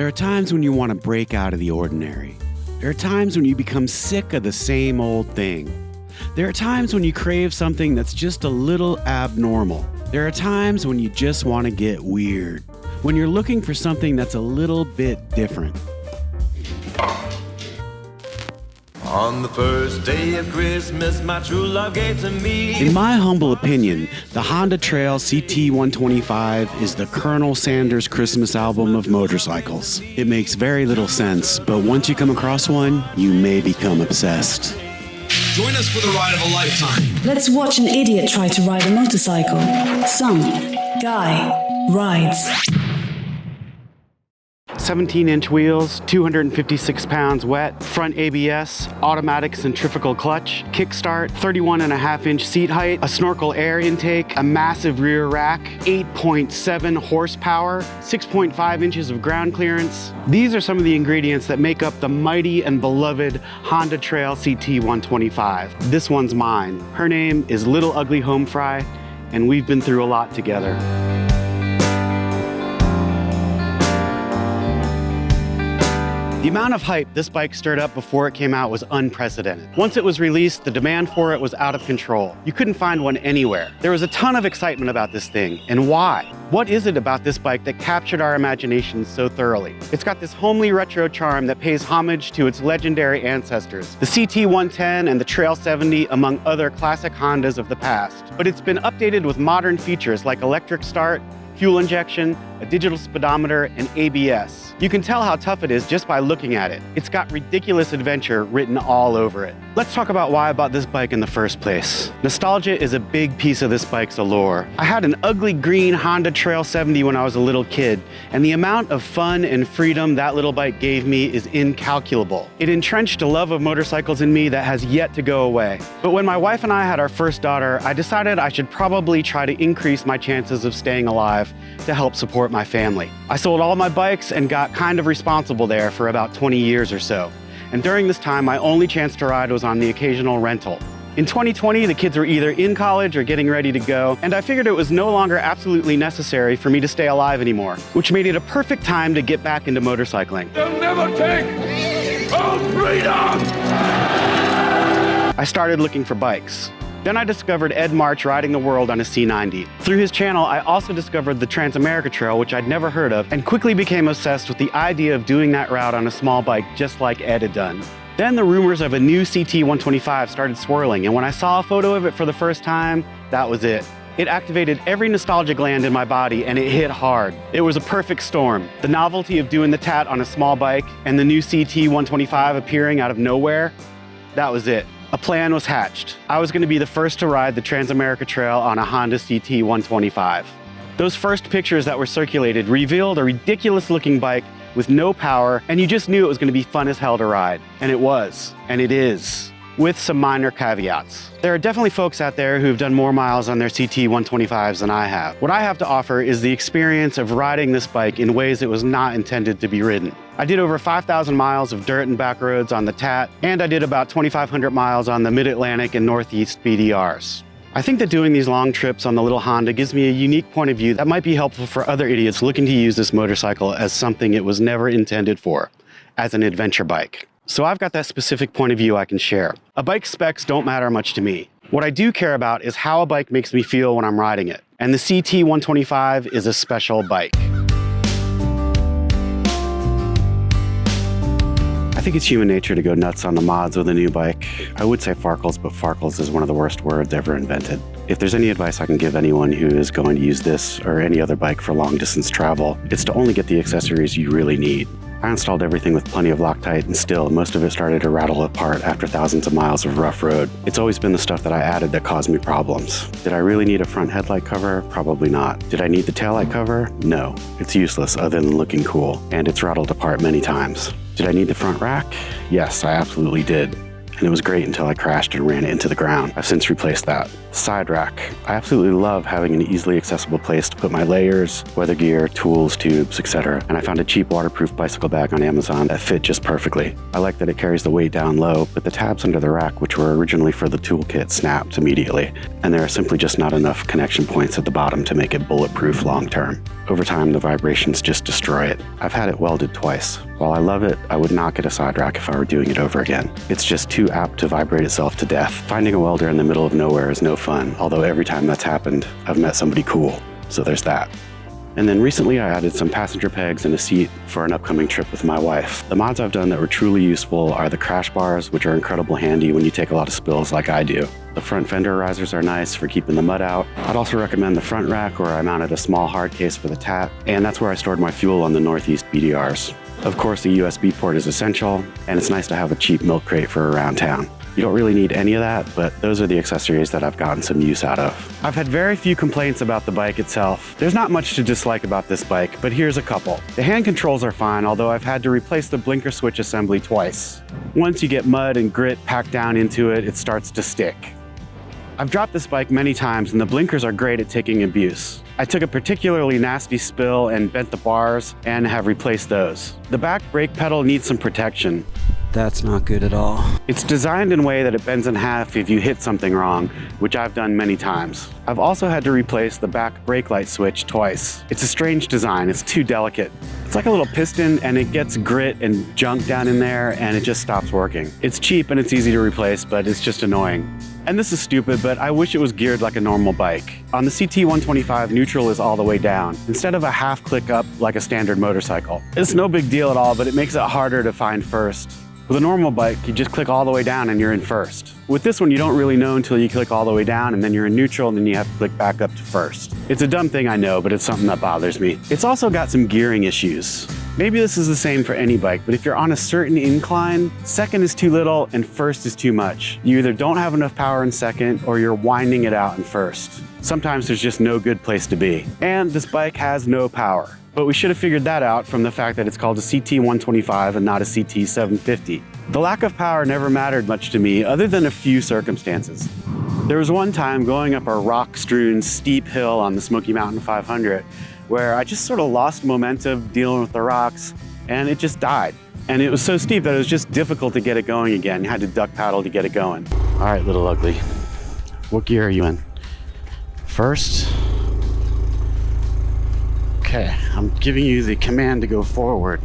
There are times when you want to break out of the ordinary. There are times when you become sick of the same old thing. There are times when you crave something that's just a little abnormal. There are times when you just want to get weird. When you're looking for something that's a little bit different. On the first day of Christmas, my true love gave to me. In my humble opinion, the Honda Trail CT125 is the Colonel Sanders Christmas album of motorcycles. It makes very little sense, but once you come across one, you may become obsessed. Join us for the ride of a lifetime. Let's watch an idiot try to ride a motorcycle. Some guy rides. 17-inch wheels, 256 pounds wet, front ABS, automatic centrifugal clutch, kickstart, 31.5-inch seat height, a snorkel air intake, a massive rear rack, 8.7 horsepower, 6.5 inches of ground clearance. These are some of the ingredients that make up the mighty and beloved Honda Trail CT125. This one's mine. Her name is Little Ugly Homefry, and we've been through a lot together. The amount of hype this bike stirred up before it came out was unprecedented. Once it was released, the demand for it was out of control. You couldn't find one anywhere. There was a ton of excitement about this thing, and why? What is it about this bike that captured our imaginations so thoroughly? It's got this homely retro charm that pays homage to its legendary ancestors, the CT110 and the Trail 70, among other classic Hondas of the past. But it's been updated with modern features like electric start, fuel injection, a digital speedometer, and ABS. You can tell how tough it is just by looking at it. It's got ridiculous adventure written all over it. Let's talk about why I bought this bike in the first place. Nostalgia is a big piece of this bike's allure. I had an ugly green Honda Trail 70 when I was a little kid, and the amount of fun and freedom that little bike gave me is incalculable. It entrenched a love of motorcycles in me that has yet to go away. But when my wife and I had our first daughter, I decided I should probably try to increase my chances of staying alive to help support my family. I sold all my bikes and got kind of responsible there for about 20 years or so. And during this time, my only chance to ride was on the occasional rental. In 2020, the kids were either in college or getting ready to go, and I figured it was no longer absolutely necessary for me to stay alive anymore, which made it a perfect time to get back into motorcycling. They'll never take our freedom! I started looking for bikes. Then I discovered Ed March riding the world on a C90. Through his channel, I also discovered the Trans-America Trail, which I'd never heard of, and quickly became obsessed with the idea of doing that route on a small bike just like Ed had done. Then the rumors of a new CT125 started swirling, and when I saw a photo of it for the first time, that was it. It activated every nostalgia gland in my body, and it hit hard. It was a perfect storm. The novelty of doing the tat on a small bike and the new CT125 appearing out of nowhere, that was it. A plan was hatched. I was going to be the first to ride the Trans-America Trail on a Honda CT125. Those first pictures that were circulated revealed a ridiculous-looking bike with no power, and you just knew it was going to be fun as hell to ride. And it was, and it is, with some minor caveats. There are definitely folks out there who've done more miles on their CT125s than I have. What I have to offer is the experience of riding this bike in ways it was not intended to be ridden. I did over 5,000 miles of dirt and back roads on the TAT, and I did about 2,500 miles on the Mid-Atlantic and Northeast BDRs. I think that doing these long trips on the little Honda gives me a unique point of view that might be helpful for other idiots looking to use this motorcycle as something it was never intended for, as an adventure bike. So I've got that specific point of view I can share. A bike's specs don't matter much to me. What I do care about is how a bike makes me feel when I'm riding it. And the CT125 is a special bike. I think it's human nature to go nuts on the mods with a new bike. I would say farkles, but farkles is one of the worst words ever invented. If there's any advice I can give anyone who is going to use this or any other bike for long distance travel, it's to only get the accessories you really need. I installed everything with plenty of Loctite, and still, most of it started to rattle apart after thousands of miles of rough road. It's always been the stuff that I added that caused me problems. Did I really need a front headlight cover? Probably not. Did I need the taillight cover? No. It's useless other than looking cool, and it's rattled apart many times. Did I need the front rack? Yes, I absolutely did. and it was great until I crashed and ran it into the ground. I've since replaced that. Side rack. I absolutely love having an easily accessible place to put my layers, weather gear, tools, tubes, etc. And I found a cheap waterproof bicycle bag on Amazon that fit just perfectly. I like that it carries the weight down low, but the tabs under the rack, which were originally for the toolkit, snapped immediately. And there are simply just not enough connection points at the bottom to make it bulletproof long term. Over time, the vibrations just destroy it. I've had it welded twice. While I love it, I would not get a side rack if I were doing it over again. It's just too apt to vibrate itself to death. Finding a welder in the middle of nowhere is no fun, although every time that's happened, I've met somebody cool. So there's that. And then recently I added some passenger pegs and a seat for an upcoming trip with my wife. The mods I've done that were truly useful are the crash bars, which are incredible handy when you take a lot of spills like I do. The front fender risers are nice for keeping the mud out. I'd also recommend the front rack, where I mounted a small hard case for the tap, and that's where I stored my fuel on the Northeast BDRs. Of course, the USB port is essential, and it's nice to have a cheap milk crate for around town. You don't really need any of that, but those are the accessories that I've gotten some use out of. I've had very few complaints about the bike itself. There's not much to dislike about this bike, but here's a couple. The hand controls are fine, although I've had to replace the blinker switch assembly twice. Once you get mud and grit packed down into it, it starts to stick. I've dropped this bike many times, and the blinkers are great at taking abuse. I took a particularly nasty spill and bent the bars and have replaced those. The back brake pedal needs some protection. That's not good at all. It's designed in a way that it bends in half if you hit something wrong, which I've done many times. I've also had to replace the back brake light switch twice. It's a strange design, it's too delicate. It's like a little piston, and it gets grit and junk down in there, and it just stops working. It's cheap and it's easy to replace, but it's just annoying. And this is stupid, but I wish it was geared like a normal bike. On the CT125, neutral is all the way down, instead of a half click up like a standard motorcycle. It's no big deal at all, but it makes it harder to find first. With a normal bike, you just click all the way down and you're in first. With this one, you don't really know until you click all the way down, and then you're in neutral, and then you have to click back up to first. It's a dumb thing, I know, but it's something that bothers me. It's also got some gearing issues. Maybe this is the same for any bike, but if you're on a certain incline, second is too little and first is too much. You either don't have enough power in second, or you're winding it out in first. Sometimes there's just no good place to be. And this bike has no power. But we should have figured that out from the fact that it's called a CT125 and not a CT750. The lack of power never mattered much to me, other than a few circumstances. There was one time going up a rock-strewn steep hill on the Smoky Mountain 500 where I just sort of lost momentum dealing with the rocks, and it just died. And it was so steep that it was just difficult to get it going again. You had to duck paddle to get it going. All right, Little Ugly, what gear are you in? First? Okay, I'm giving you the command to go forward,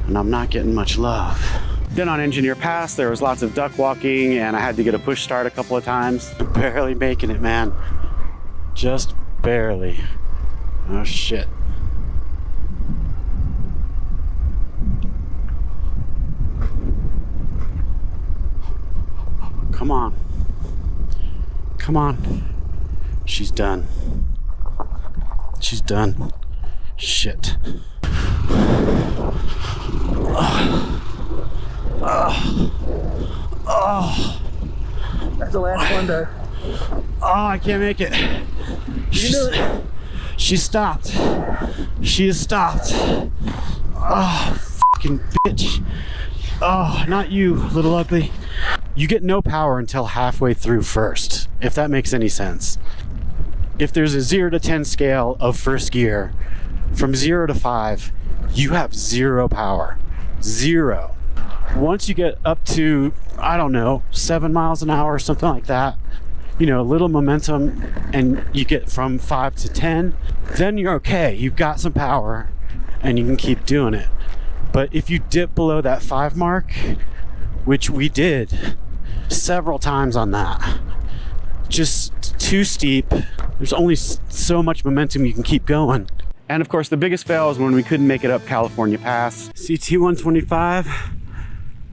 and I'm not getting much love. Then on Engineer Pass, there was lots of duck walking, and I had to get a push start a couple of times. Barely making it, man. Just barely. Oh shit. Come on. Come on. She's done. She's done. Shit. That's the last one to... Oh, I can't make it. She stopped. She has stopped. Oh, fucking bitch. Oh, not you, Little Ugly. You get no power until halfway through first, if that makes any sense. If there's a 0 to 10 scale of first gear, from 0 to 5, you have 0 power. 0. Once you get up to, I don't know, 7 miles an hour or something like that, you know, a little momentum, and you get from 5 to 10, then you're okay. You've got some power and you can keep doing it. But if you dip below that 5 mark, which we did several times on that, just too steep. There's only so much momentum you can keep going. And of course, the biggest fail is when we couldn't make it up California Pass. CT125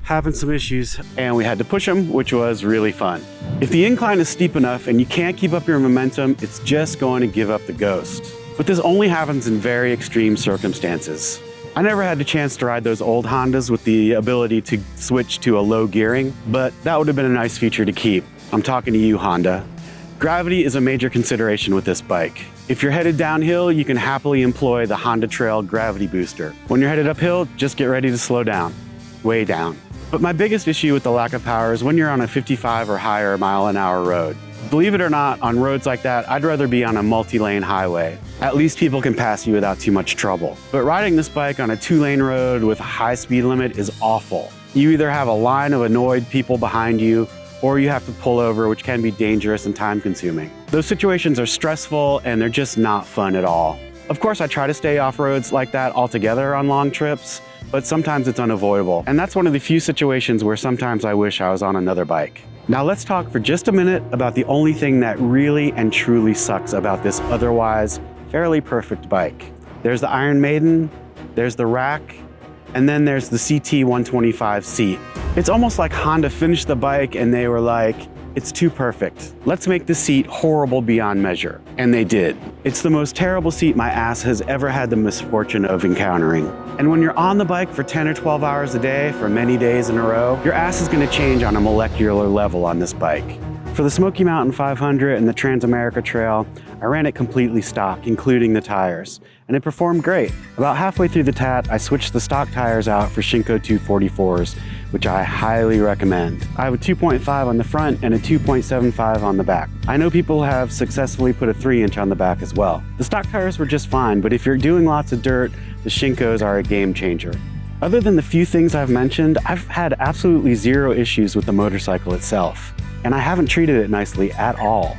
having some issues, and we had to push them, which was really fun. If the incline is steep enough and you can't keep up your momentum, it's just going to give up the ghost. But this only happens in very extreme circumstances. I never had the chance to ride those old Hondas with the ability to switch to a low gearing, but that would have been a nice feature to keep. I'm talking to you, Honda. Gravity is a major consideration with this bike. If you're headed downhill, you can happily employ the Honda Trail Gravity Booster. When you're headed uphill, just get ready to slow down. Way down. But my biggest issue with the lack of power is when you're on a 55 or higher mile-an-hour road. Believe it or not, on roads like that, I'd rather be on a multi-lane highway. At least people can pass you without too much trouble. But riding this bike on a 2-lane road with a high speed limit is awful. You either have a line of annoyed people behind you, or you have to pull over, which can be dangerous and time-consuming. Those situations are stressful and they're just not fun at all. Of course, I try to stay off roads like that altogether on long trips, but sometimes it's unavoidable. And that's one of the few situations where sometimes I wish I was on another bike. Now let's talk for just a minute about the only thing that really and truly sucks about this otherwise fairly perfect bike. There's the Iron Maiden, there's the rack, and then there's the CT125 seat. It's almost like Honda finished the bike and they were like, it's too perfect. Let's make the seat horrible beyond measure. And they did. It's the most terrible seat my ass has ever had the misfortune of encountering. And when you're on the bike for 10 or 12 hours a day for many days in a row, your ass is gonna change on a molecular level on this bike. For the Smoky Mountain 500 and the Transamerica Trail, I ran it completely stock, including the tires, and it performed great. About halfway through the TAT, I switched the stock tires out for Shinko 244s, which I highly recommend. I have a 2.5 on the front and a 2.75 on the back. I know people have successfully put a 3-inch on the back as well. The stock tires were just fine, but if you're doing lots of dirt, the Shinkos are a game changer. Other than the few things I've mentioned, I've had absolutely zero issues with the motorcycle itself, and I haven't treated it nicely at all.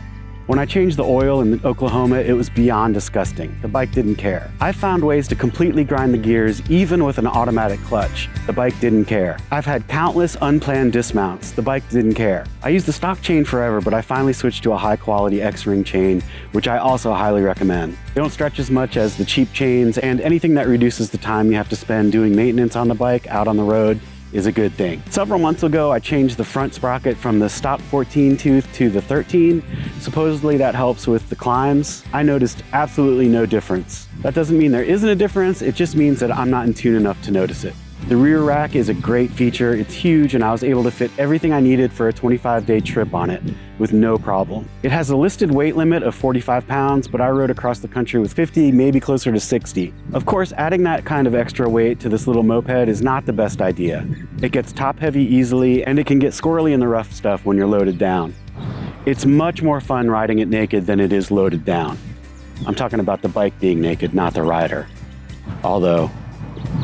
When I changed the oil in Oklahoma, it was beyond disgusting. The bike didn't care. I found ways to completely grind the gears, even with an automatic clutch. The bike didn't care. I've had countless unplanned dismounts. The bike didn't care. I used the stock chain forever, but I finally switched to a high-quality X-ring chain, which I also highly recommend. They don't stretch as much as the cheap chains, and anything that reduces the time you have to spend doing maintenance on the bike out on the road is a good thing. Several months ago, I changed the front sprocket from the stock 14 tooth to the 13. Supposedly that helps with the climbs. I noticed absolutely no difference. That doesn't mean there isn't a difference, it just means that I'm not in tune enough to notice it. The rear rack is a great feature. It's huge, and I was able to fit everything I needed for a 25-day trip on it with no problem. It has a listed weight limit of 45 pounds, but I rode across the country with 50, maybe closer to 60. Of course, adding that kind of extra weight to this little moped is not the best idea. It gets top-heavy easily, and it can get squirrely in the rough stuff when you're loaded down. It's much more fun riding it naked than it is loaded down. I'm talking about the bike being naked, not the rider. Although,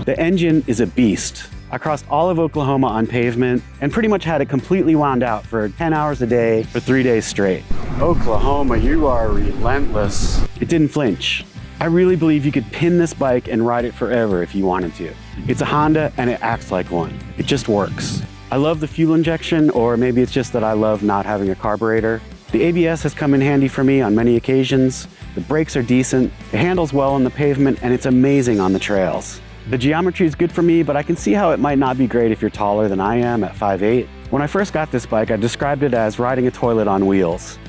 the engine is a beast. I crossed all of Oklahoma on pavement and pretty much had it completely wound out for 10 hours a day for 3 days straight. Oklahoma, you are relentless. It didn't flinch. I really believe you could pin this bike and ride it forever if you wanted to. It's a Honda and it acts like one. It just works. I love the fuel injection, or maybe it's just that I love not having a carburetor. The ABS has come in handy for me on many occasions. The brakes are decent, it handles well on the pavement, and it's amazing on the trails. The geometry is good for me, but I can see how it might not be great if you're taller than I am at 5'8". When I first got this bike, I described it as riding a toilet on wheels.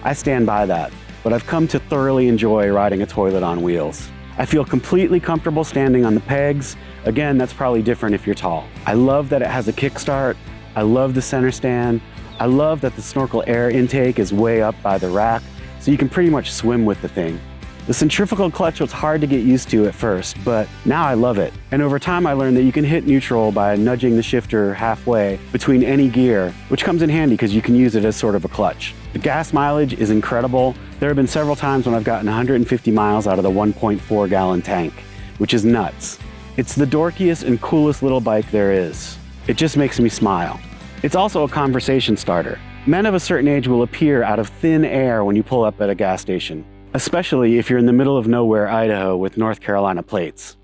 I stand by that, but I've come to thoroughly enjoy riding a toilet on wheels. I feel completely comfortable standing on the pegs. Again, that's probably different if you're tall. I love that it has a kickstart. I love the center stand. I love that the snorkel air intake is way up by the rack, so you can pretty much swim with the thing. The centrifugal clutch was hard to get used to at first, but now I love it. And over time I learned that you can hit neutral by nudging the shifter halfway between any gear, which comes in handy because you can use it as sort of a clutch. The gas mileage is incredible. There have been several times when I've gotten 150 miles out of the 1.4 gallon tank, which is nuts. It's the dorkiest and coolest little bike there is. It just makes me smile. It's also a conversation starter. Men of a certain age will appear out of thin air when you pull up at a gas station, especially if you're in the middle of nowhere, Idaho, with North Carolina plates.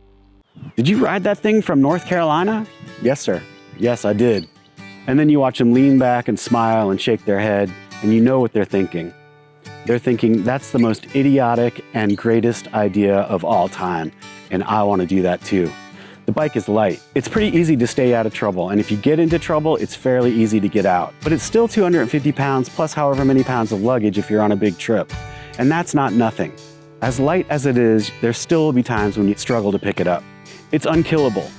Did you ride that thing from North Carolina? Yes, sir. Yes, I did. And then you watch them lean back and smile and shake their head, and you know what they're thinking. They're thinking, that's the most idiotic and greatest idea of all time, and I want to do that too. The bike is light. It's pretty easy to stay out of trouble, and if you get into trouble, it's fairly easy to get out. But it's still 250 pounds plus however many pounds of luggage if you're on a big trip. And that's not nothing. As light as it is, there still will be times when you struggle to pick it up. It's unkillable.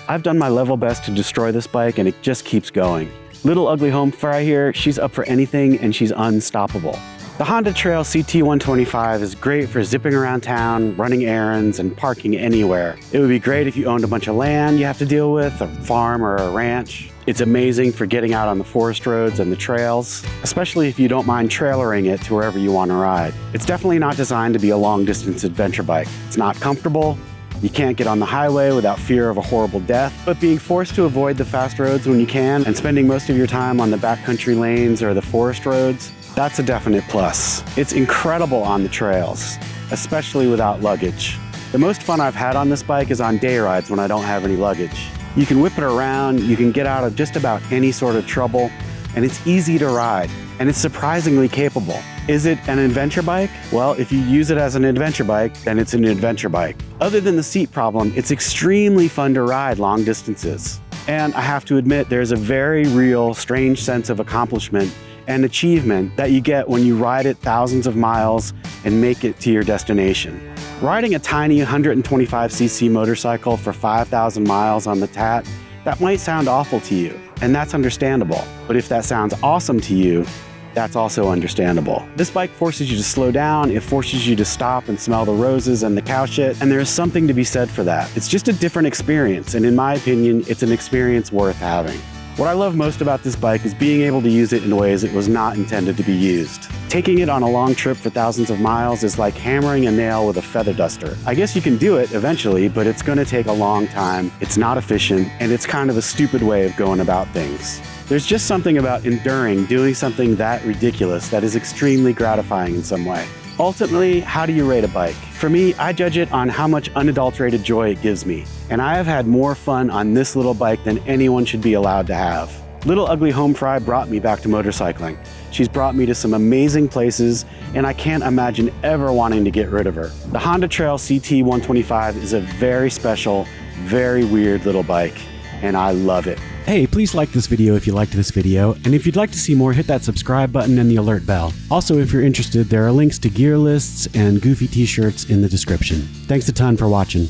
I've done my level best to destroy this bike, and it just keeps going. Little Ugly Homefry here, she's up for anything, and she's unstoppable. The Honda Trail CT125 is great for zipping around town, running errands, and parking anywhere. It would be great if you owned a bunch of land you have to deal with, a farm or a ranch. It's amazing for getting out on the forest roads and the trails, especially if you don't mind trailering it to wherever you want to ride. It's definitely not designed to be a long-distance adventure bike. It's not comfortable. You can't get on the highway without fear of a horrible death, but being forced to avoid the fast roads when you can and spending most of your time on the backcountry lanes or the forest roads, that's a definite plus. It's incredible on the trails, especially without luggage. The most fun I've had on this bike is on day rides when I don't have any luggage. You can whip it around, you can get out of just about any sort of trouble, and it's easy to ride, and it's surprisingly capable. Is it an adventure bike? Well, if you use it as an adventure bike, then it's an adventure bike. Other than the seat problem, it's extremely fun to ride long distances. And I have to admit, there's a very real, strange sense of accomplishment and achievement that you get when you ride it thousands of miles and make it to your destination. Riding a tiny 125cc motorcycle for 5,000 miles on the Tat, that might sound awful to you, and that's understandable. But if that sounds awesome to you, that's also understandable. This bike forces you to slow down, it forces you to stop and smell the roses and the cow shit, and there's something to be said for that. It's just a different experience, and in my opinion, it's an experience worth having. What I love most about this bike is being able to use it in ways it was not intended to be used. Taking it on a long trip for thousands of miles is like hammering a nail with a feather duster. I guess you can do it eventually, but it's going to take a long time, it's not efficient, and it's kind of a stupid way of going about things. There's just something about enduring doing something that ridiculous that is extremely gratifying in some way. Ultimately, how do you rate a bike? For me, I judge it on how much unadulterated joy it gives me. And I have had more fun on this little bike than anyone should be allowed to have. Little Ugly Homefry brought me back to motorcycling. She's brought me to some amazing places, and I can't imagine ever wanting to get rid of her. The Honda Trail CT125 is a very special, very weird little bike, and I love it. Hey, please like this video if you liked this video, and if you'd like to see more, hit that subscribe button and the alert bell. Also, if you're interested, there are links to gear lists and goofy t-shirts in the description. Thanks a ton for watching.